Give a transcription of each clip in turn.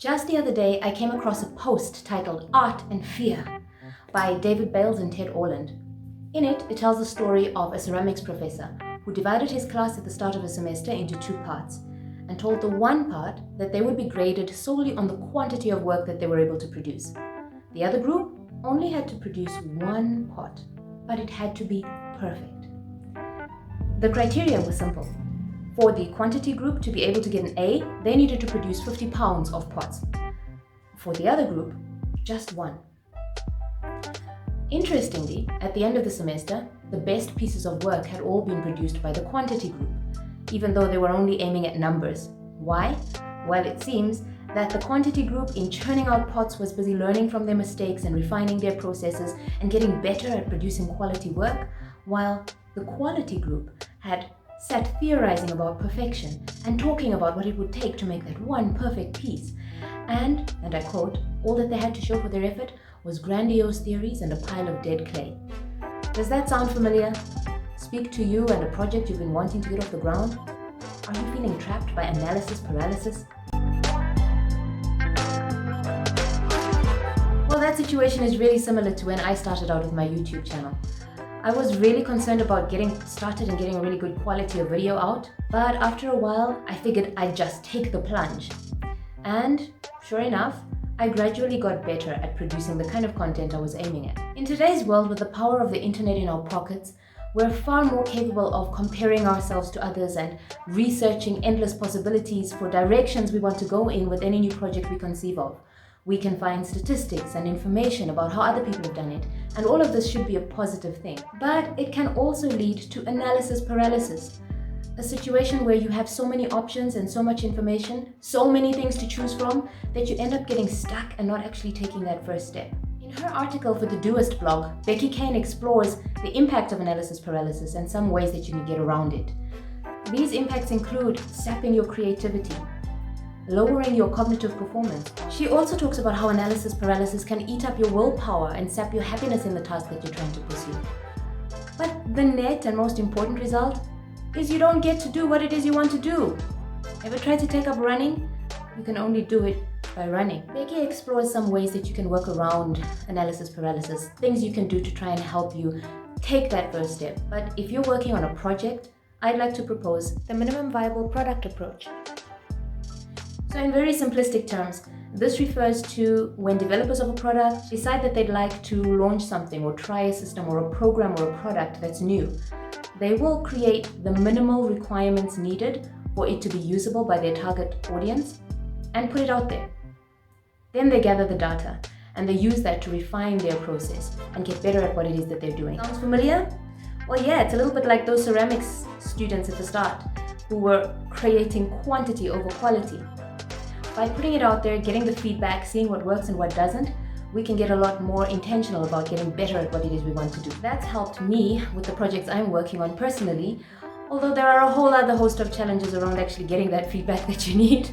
Just the other day, I came across a post titled Art and Fear by David Bales and Ted Orland. In it, it tells the story of a ceramics professor who divided his class at the start of a semester into two parts and told the one part that they would be graded solely on the quantity of work that they were able to produce. The other group only had to produce one pot, but it had to be perfect. The criteria was simple. For the quantity group to be able to get an A, they needed to produce 50 pounds of pots. For the other group, just one. Interestingly, at the end of the semester, the best pieces of work had all been produced by the quantity group, even though they were only aiming at numbers. Why? Well, it seems that the quantity group in churning out pots was busy learning from their mistakes and refining their processes and getting better at producing quality work, while the quality group had sat theorizing about perfection and talking about what it would take to make that one perfect piece. And I quote, all that they had to show for their effort was grandiose theories and a pile of dead clay. Does that sound familiar? Speak to you and a project you've been wanting to get off the ground? Are you feeling trapped by analysis paralysis? Well, that situation is really similar to when I started out with my YouTube channel. I was really concerned about getting started and getting a really good quality of video out, but after a while, I figured I'd just take the plunge. And sure enough, I gradually got better at producing the kind of content I was aiming at. In today's world, with the power of the internet in our pockets, we're far more capable of comparing ourselves to others and researching endless possibilities for directions we want to go in with any new project we conceive of. We can find statistics and information about how other people have done it, and all of this should be a positive thing. But it can also lead to analysis paralysis, a situation where you have so many options and so much information, so many things to choose from, that you end up getting stuck and not actually taking that first step. In her article for the Doist blog, Becky Kane explores the impact of analysis paralysis and some ways that you can get around it. These impacts include sapping your creativity, lowering your cognitive performance. She also talks about how analysis paralysis can eat up your willpower and sap your happiness in the task that you're trying to pursue. But the net and most important result is you don't get to do what it is you want to do. Ever tried to take up running? You can only do it by running. Becky explores some ways that you can work around analysis paralysis, things you can do to try and help you take that first step. But if you're working on a project, I'd like to propose the minimum viable product approach. So in very simplistic terms, this refers to when developers of a product decide that they'd like to launch something or try a system or a program or a product that's new. They will create the minimal requirements needed for it to be usable by their target audience and put it out there. Then they gather the data and they use that to refine their process and get better at what it is that they're doing. Sounds familiar? Well, yeah, it's a little bit like those ceramics students at the start who were creating quantity over quality. By putting it out there, getting the feedback, seeing what works and what doesn't, we can get a lot more intentional about getting better at what it is we want to do. That's helped me with the projects I'm working on personally, although there are a whole other host of challenges around actually getting that feedback that you need.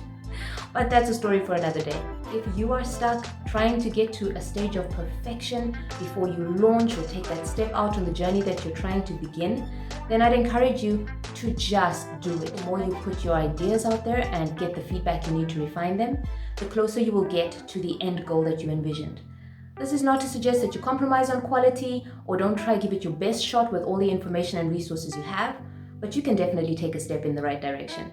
But that's a story for another day. If you are stuck trying to get to a stage of perfection before you launch or take that step out on the journey that you're trying to begin, then I'd encourage you to just do it. The more you put your ideas out there and get the feedback you need to refine them, the closer you will get to the end goal that you envisioned. This is not to suggest that you compromise on quality or don't try to give it your best shot with all the information and resources you have, but you can definitely take a step in the right direction.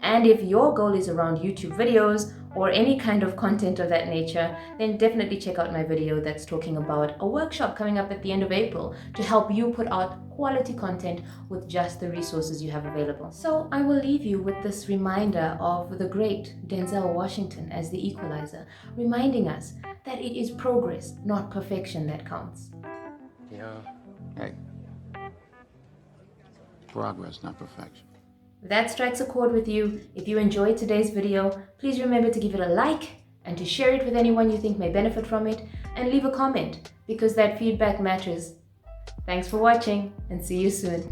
And if your goal is around YouTube videos or any kind of content of that nature, then definitely check out my video that's talking about a workshop coming up at the end of April to help you put out quality content with just the resources you have available. So I will leave you with this reminder of the great Denzel Washington as the equalizer, reminding us that it is progress, not perfection, that counts. Yeah. Hey. Progress, not perfection. If that strikes a chord with you, if you enjoyed today's video, please remember to give it a like and to share it with anyone you think may benefit from it, and leave a comment because that feedback matters. Thanks for watching and see you soon.